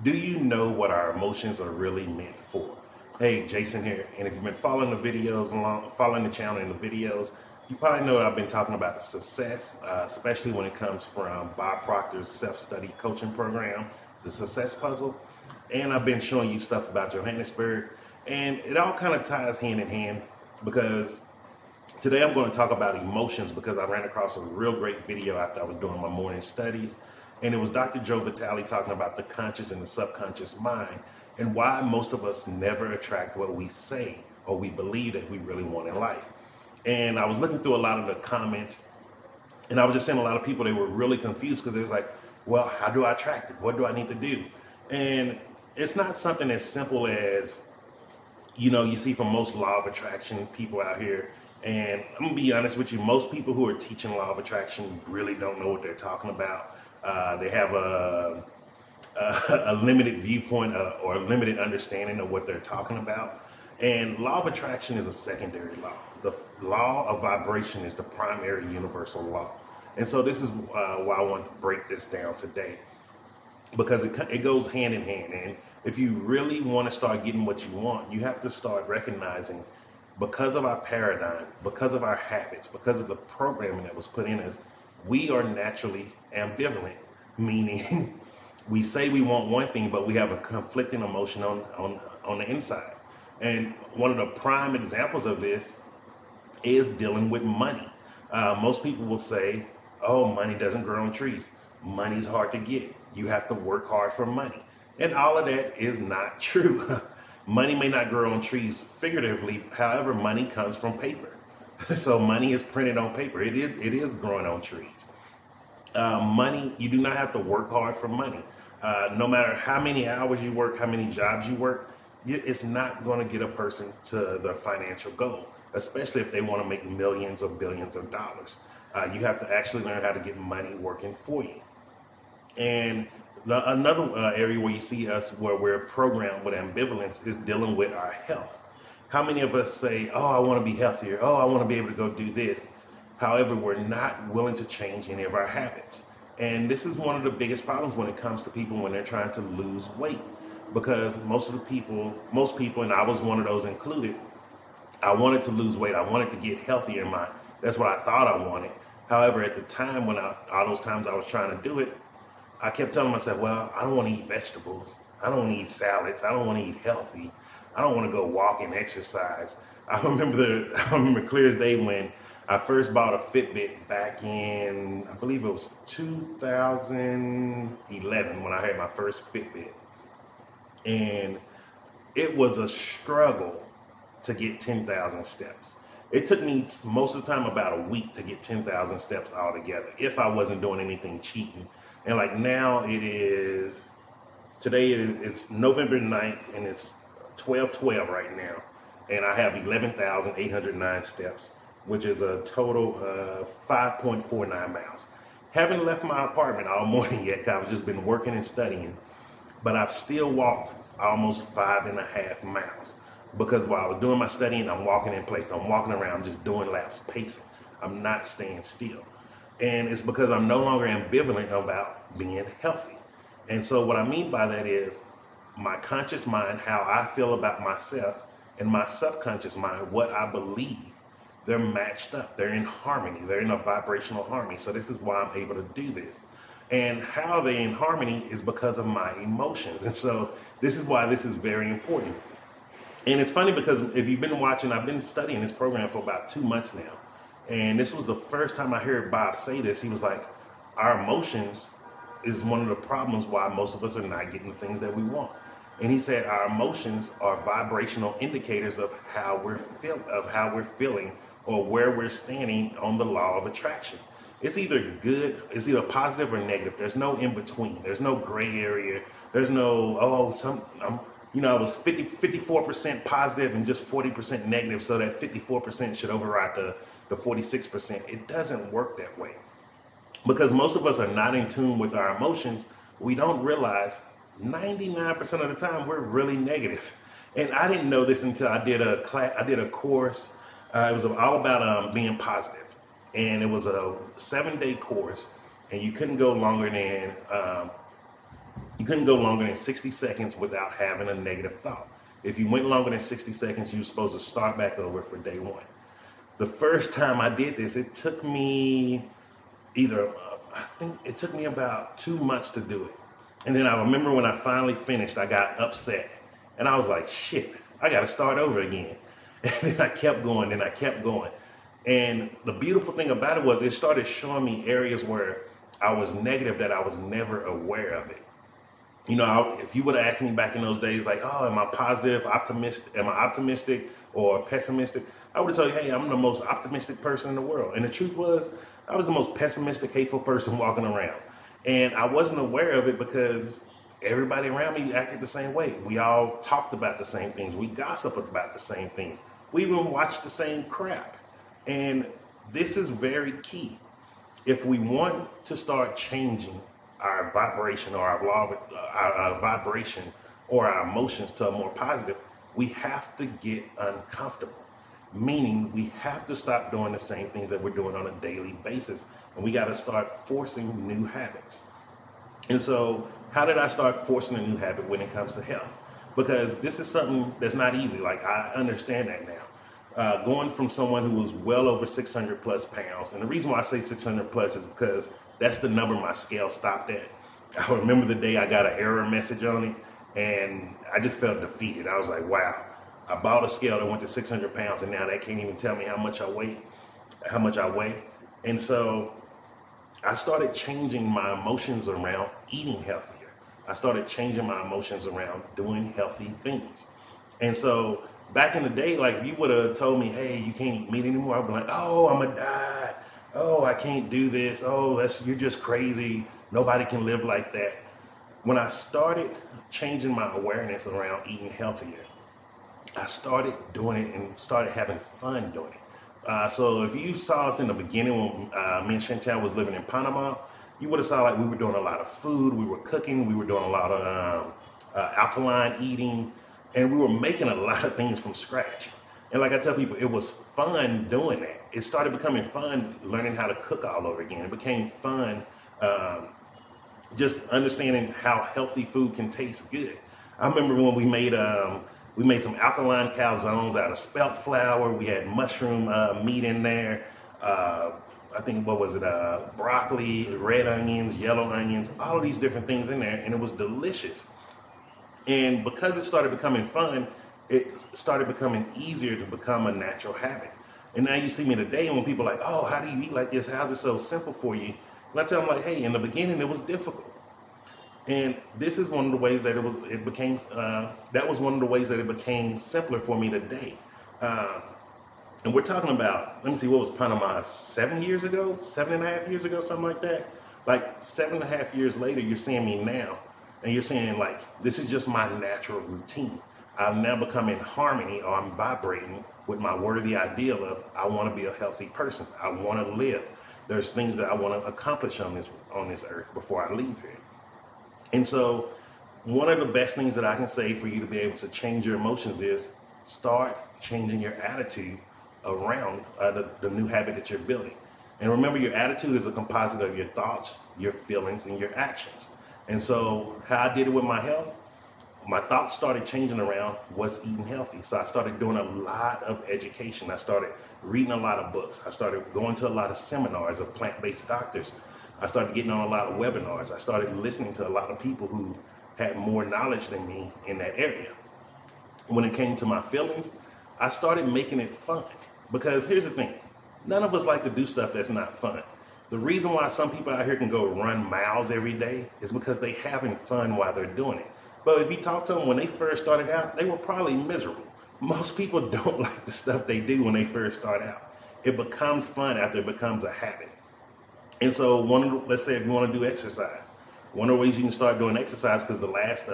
Do you know what our emotions are really meant for? Hey, Jason here, and if you've been following the videos along, following the channel and the videos, you probably know that I've been talking about the success, especially when it comes from Bob Proctor's self-study coaching program, the Success Puzzle, and I've been showing you stuff about Johannesburg, and it all kind of ties hand in hand because today I'm going to talk about emotions because I ran across a real great video after I was doing my morning studies. And it was Dr. Joe Vitale talking about the conscious and the subconscious mind and why most of us never attract what we say or we believe that we really want in life. And I was looking through a lot of the comments and I was just seeing a lot of people, they were really confused because it was like, well, how do I attract it? What do I need to do? And it's not something as simple as, you see from most law of attraction people out here. And I'm gonna be honest with you, most people who are teaching law of attraction really don't know what they're talking about. They have a limited viewpoint or a limited understanding of what they're talking about. And law of attraction is a secondary law. The law of vibration is the primary universal law. And so this is why I want to break this down today, because it goes hand in hand. And if you really want to start getting what you want, you have to start recognizing, because of our paradigm, because of our habits, because of the programming that was put in us, we are naturally ambivalent, meaning we say we want one thing, but we have a conflicting emotion on the inside. And one of the prime examples of this is dealing with money. Most people will say, oh, money doesn't grow on trees. Money's hard to get. You have to work hard for money. And all of that is not true. Money may not grow on trees figuratively, however, money comes from paper. So money is printed on paper. It is growing on trees. Money, you do not have to work hard for money. No matter how many hours you work, how many jobs you work, it's not going to get a person to their financial goal, especially if they want to make millions or billions of dollars. You have to actually learn how to get money working for you. And another area where you see us where we're programmed with ambivalence is dealing with our health. How many of us say, oh, I want to be healthier. Oh, I want to be able to go do this. However, we're not willing to change any of our habits. And this is one of the biggest problems when it comes to people when they're trying to lose weight. Because most people, and I was one of those included, I wanted to lose weight. I wanted to get healthier in mind. That's what I thought I wanted. However, at the time when all those times I was trying to do it, I kept telling myself, well, I don't want to eat vegetables. I don't want to eat salads. I don't want to eat healthy. I don't want to go walk and exercise. I remember clear as day when I first bought a Fitbit back in, I believe it was 2011 when I had my first Fitbit. And it was a struggle to get 10,000 steps. It took me most of the time about a week to get 10,000 steps altogether if I wasn't doing anything cheating. And like now today it's November 9th and it's 12:12 right now. And I have 11,809 steps, which is a total of 5.49 miles. Haven't left my apartment all morning yet because I've just been working and studying, but I've still walked almost 5.5 miles because while I was doing my studying, I'm walking in place. I'm walking around just doing laps, pacing. I'm not staying still. And it's because I'm no longer ambivalent about being healthy. And so what I mean by that is my conscious mind, how I feel about myself, and my subconscious mind, what I believe, they're matched up. They're in harmony. They're in a vibrational harmony. So this is why I'm able to do this. And how they're in harmony is because of my emotions. And so this is why this is very important. And it's funny because if you've been watching, I've been studying this program for about 2 months now. And this was the first time I heard Bob say this. He was like, our emotions is one of the problems why most of us are not getting the things that we want. And he said our emotions are vibrational indicators of how we're feeling or where we're standing on the law of attraction. It's either good, it's either positive or negative. There's no in between. There's no gray area. There's no, I was 54% positive and just 40% negative, so that 54% should override the 46%. It doesn't work that way. Because most of us are not in tune with our emotions, we don't realize 99% of the time we're really negative. And I didn't know this until I did a course. It was all about being positive. And it was a 7-day course, and you couldn't go longer than You couldn't go longer than 60 seconds without having a negative thought. If you went longer than 60 seconds, you were supposed to start back over for day one. The first time I did this, it took me I think it took me about 2 months to do it. And then I remember when I finally finished, I got upset. And I was like, shit, I got to start over again. And then I kept going and I kept going. And the beautiful thing about it was it started showing me areas where I was negative that I was never aware of it. You know, if you would have asked me back in those days, like, oh, am I positive, optimistic, am I optimistic or pessimistic? I would have told you, hey, I'm the most optimistic person in the world. And the truth was, I was the most pessimistic, hateful person walking around. And I wasn't aware of it because everybody around me acted the same way. We all talked about the same things. We gossiped about the same things. We even watched the same crap. And this is very key. If we want to start changing our vibration or our vibration or our emotions to a more positive, we have to get uncomfortable. Meaning we have to stop doing the same things that we're doing on a daily basis. And we got to start forcing new habits. And so how did I start forcing a new habit when it comes to health? Because this is something that's not easy. Like, I understand that now. Going from someone who was well over 600 plus pounds. And the reason why I say 600 plus is because that's the number my scale stopped at. I remember the day I got an error message on it and I just felt defeated. I was like, wow, I bought a scale that went to 600 pounds and now they can't even tell me how much I weigh. And so I started changing my emotions around eating healthier. I started changing my emotions around doing healthy things. And so back in the day, like, if you would have told me, hey, you can't eat meat anymore, I'd be like, oh, I'm gonna die. Oh, I can't do this. Oh, you're just crazy. Nobody can live like that. When I started changing my awareness around eating healthier, I started doing it and started having fun doing it. So if you saw us in the beginning when me and Chantel was living in Panama, you would have saw like we were doing a lot of food, we were cooking, we were doing a lot of alkaline eating, and we were making a lot of things from scratch. And like I tell people, it was fun doing that. It started becoming fun learning how to cook all over again. It became fun just understanding how healthy food can taste good. I remember when we made some alkaline calzones out of spelt flour. We had mushroom meat in there. I think, broccoli, red onions, yellow onions, all of these different things in there. And it was delicious. And because it started becoming fun, it started becoming easier to become a natural habit. And now you see me today, and when people are like, oh, how do you eat like this? How's it so simple for you? And I tell them, like, hey, in the beginning, it was difficult. And this is one of the ways that that was one of the ways that it became simpler for me today. And we're talking about, let me see, what was Panama, 7 years ago, 7.5 years ago, something like that? Like 7.5 years later, you're seeing me now, and you're saying, like, this is just my natural routine. I've now become in harmony, or I'm vibrating with my worthy ideal of, I want to be a healthy person. I want to live. There's things that I want to accomplish on this earth before I leave here. And so one of the best things that I can say for you to be able to change your emotions is start changing your attitude around the new habit that you're building. And remember, your attitude is a composite of your thoughts, your feelings, and your actions. And so how I did it with my health, my thoughts started changing around what's eating healthy. So I started doing a lot of education. I started reading a lot of books. I started going to a lot of seminars of plant-based doctors. I started getting on a lot of webinars. I started listening to a lot of people who had more knowledge than me in that area. When it came to my feelings, I started making it fun. Because here's the thing, none of us like to do stuff that's not fun. The reason why some people out here can go run miles every day is because they're having fun while they're doing it. But if you talk to them when they first started out, they were probably miserable. Most people don't like the stuff they do when they first start out. It becomes fun after it becomes a habit. And so let's say if you want to do exercise, one of the ways you can start doing exercise, because the last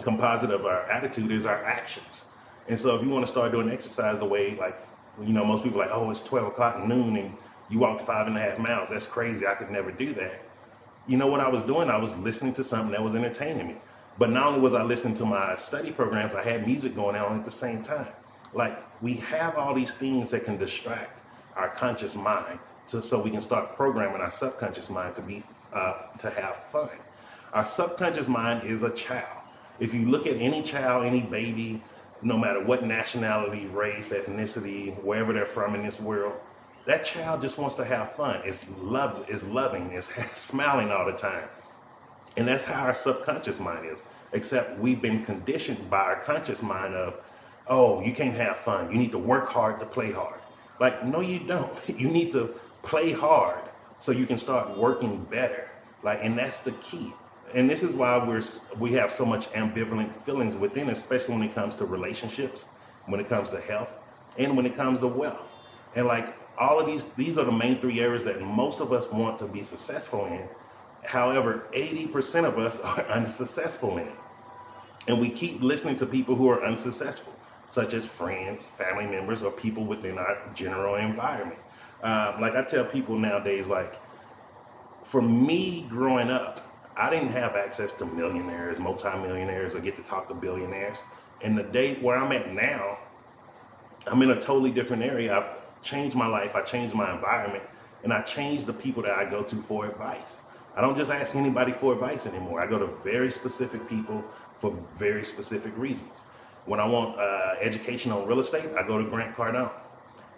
composite of our attitude is our actions. And so if you want to start doing exercise the way, like, most people are like, oh, it's 12 o'clock noon and you walked 5.5 miles. That's crazy. I could never do that. You know what I was doing? I was listening to something that was entertaining me. But not only was I listening to my study programs, I had music going on at the same time. Like, we have all these things that can distract our conscious mind so we can start programming our subconscious mind to have fun. Our subconscious mind is a child. If you look at any child, any baby, no matter what nationality, race, ethnicity, wherever they're from in this world, that child just wants to have fun. It's lovely, it's loving, it's smiling all the time. And that's how our subconscious mind is. Except we've been conditioned by our conscious mind of, oh, you can't have fun. You need to work hard to play hard. Like, no, you don't. You need to play hard so you can start working better. Like, and that's the key. And this is why we have so much ambivalent feelings within, especially when it comes to relationships, when it comes to health, and when it comes to wealth. And like all of these are the main three areas that most of us want to be successful in. However, 80% of us are unsuccessful in it. And we keep listening to people who are unsuccessful, such as friends, family members, or people within our general environment. Like I tell people nowadays, like, for me growing up, I didn't have access to millionaires, multimillionaires, or get to talk to billionaires. And the day where I'm at now, I'm in a totally different area. I've changed my life, I changed my environment, and I changed the people that I go to for advice. I don't just ask anybody for advice anymore. I go to very specific people for very specific reasons. When I want education on real estate, I go to Grant Cardone.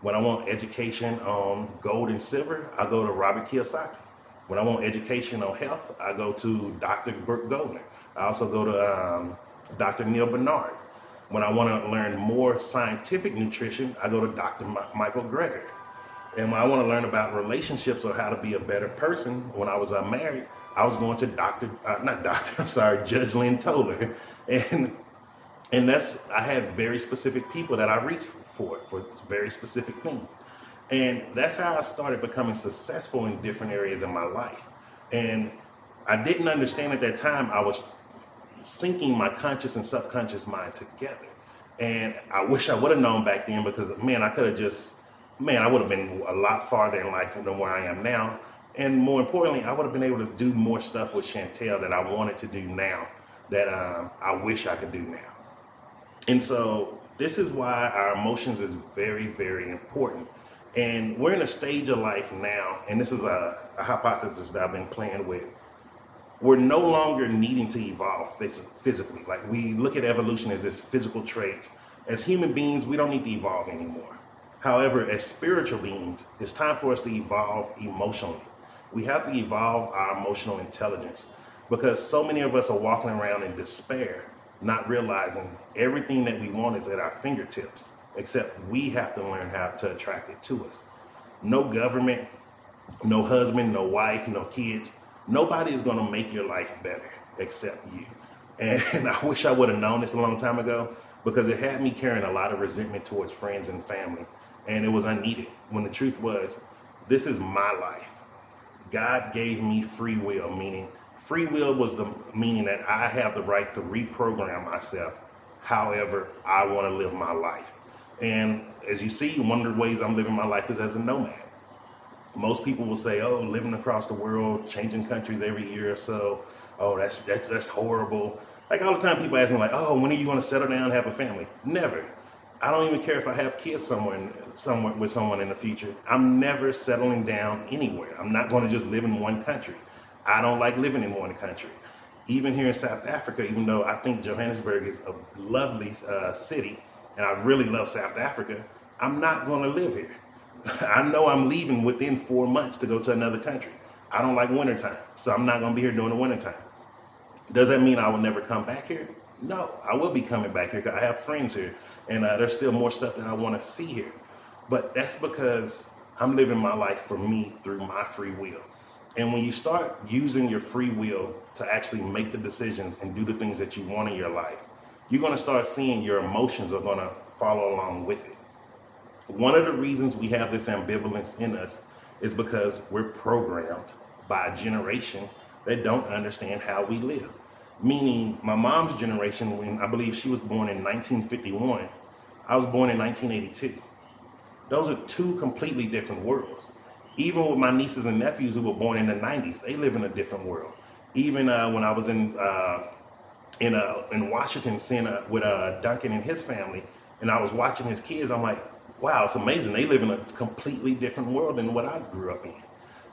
When I want education on gold and silver, I go to Robert Kiyosaki. When I want education on health, I go to Dr. Brooke Goldner. I also go to Dr. Neil Bernard. When I want to learn more scientific nutrition, I go to Dr. Michael Greger. And when I want to learn about relationships or how to be a better person, when I was married, I was going to Judge Lynn Toler. And I had very specific people that I reached for very specific things. And that's how I started becoming successful in different areas of my life. And I didn't understand at that time, I was syncing my conscious and subconscious mind together. And I wish I would have known back then, because man, I would have been a lot farther in life than where I am now. And more importantly, I would have been able to do more stuff with Chantel that I wanted to do now, that I wish I could do now. And so this is why our emotions is very, very important. And we're in a stage of life now, and this is a hypothesis that I've been playing with. We're no longer needing to evolve physically. Like, we look at evolution as this physical trait. As human beings, we don't need to evolve anymore. However, as spiritual beings, it's time for us to evolve emotionally. We have to evolve our emotional intelligence, because so many of us are walking around in despair, not realizing everything that we want is at our fingertips, except we have to learn how to attract it to us. No government, no husband, no wife, no kids, nobody is going to make your life better except you. And I wish I would have known this a long time ago, because it had me carrying a lot of resentment towards friends and family, and it was unneeded, when the truth was, this is my life. God gave me free will, meaning free will was the meaning that I have the right to reprogram myself however I want to live my life. And as you see, one of the ways I'm living my life is as a nomad. Most people will say, oh, living across the world, changing countries every year or so, oh, that's horrible. Like, all the time people ask me, like, oh, when are you going to settle down and have a family? Never. I don't even care if I have kids somewhere with someone in the future. I'm never settling down anywhere. I'm not going to just live in one country. I don't like living in one country. Even here in South Africa, even though I think Johannesburg is a lovely city, and I really love South Africa, I'm not going to live here. I know I'm leaving within 4 months to go to another country. I don't like wintertime, so I'm not going to be here during the wintertime. Does that mean I will never come back here? No, I will be coming back here, because I have friends here, and there's still more stuff that I want to see here. But that's because I'm living my life for me through my free will. And when you start using your free will to actually make the decisions and do the things that you want in your life, you're going to start seeing your emotions are going to follow along with it. One of the reasons we have this ambivalence in us is because we're programmed by a generation that don't understand how we live. Meaning, my mom's generation, when I believe she was born in 1951, I was born in 1982. Those are two completely different worlds. Even with my nieces and nephews who were born in the 90s, they live in a different world. Even when I was in Washington, seeing with Duncan and his family, and I was watching his kids, I'm like, wow, it's amazing. They live in a completely different world than what I grew up in.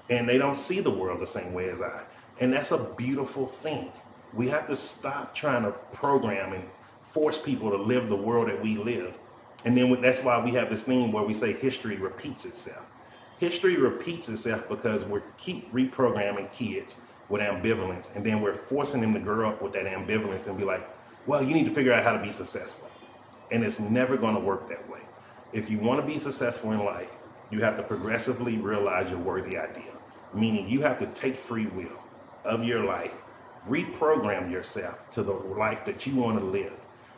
And they don't see the world the same way as I. And that's a beautiful thing. We have to stop trying to program and force people to live the world that we live. And then that's why we have this thing where we say history repeats itself. History repeats itself because we keep reprogramming kids with ambivalence, and then we're forcing them to grow up with that ambivalence and be like, well, you need to figure out how to be successful. And it's never going to work that way. If you want to be successful in life, you have to progressively realize your worthy idea, meaning you have to take free will of your life, reprogram yourself to the life that you want to live,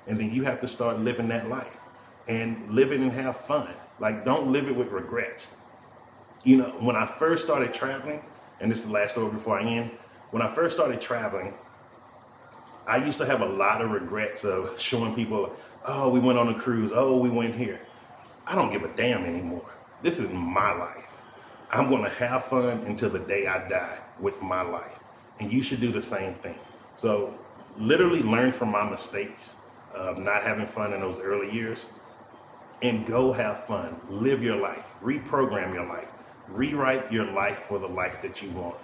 and then you have to start living that life and live it and have fun. Like, don't live it with regrets. You know, when I first started traveling, and this is the last story before I end, when I first started traveling, I used to have a lot of regrets of showing people, oh, we went on a cruise, oh, we went here. I don't give a damn anymore. This is my life. I'm going to have fun until the day I die with my life. And you should do the same thing. So literally learn from my mistakes of not having fun in those early years and go have fun. Live your life. Reprogram your life. Rewrite your life for the life that you want.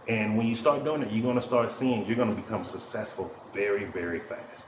And when you start doing it, you're going to start seeing you're going to become successful very, very fast.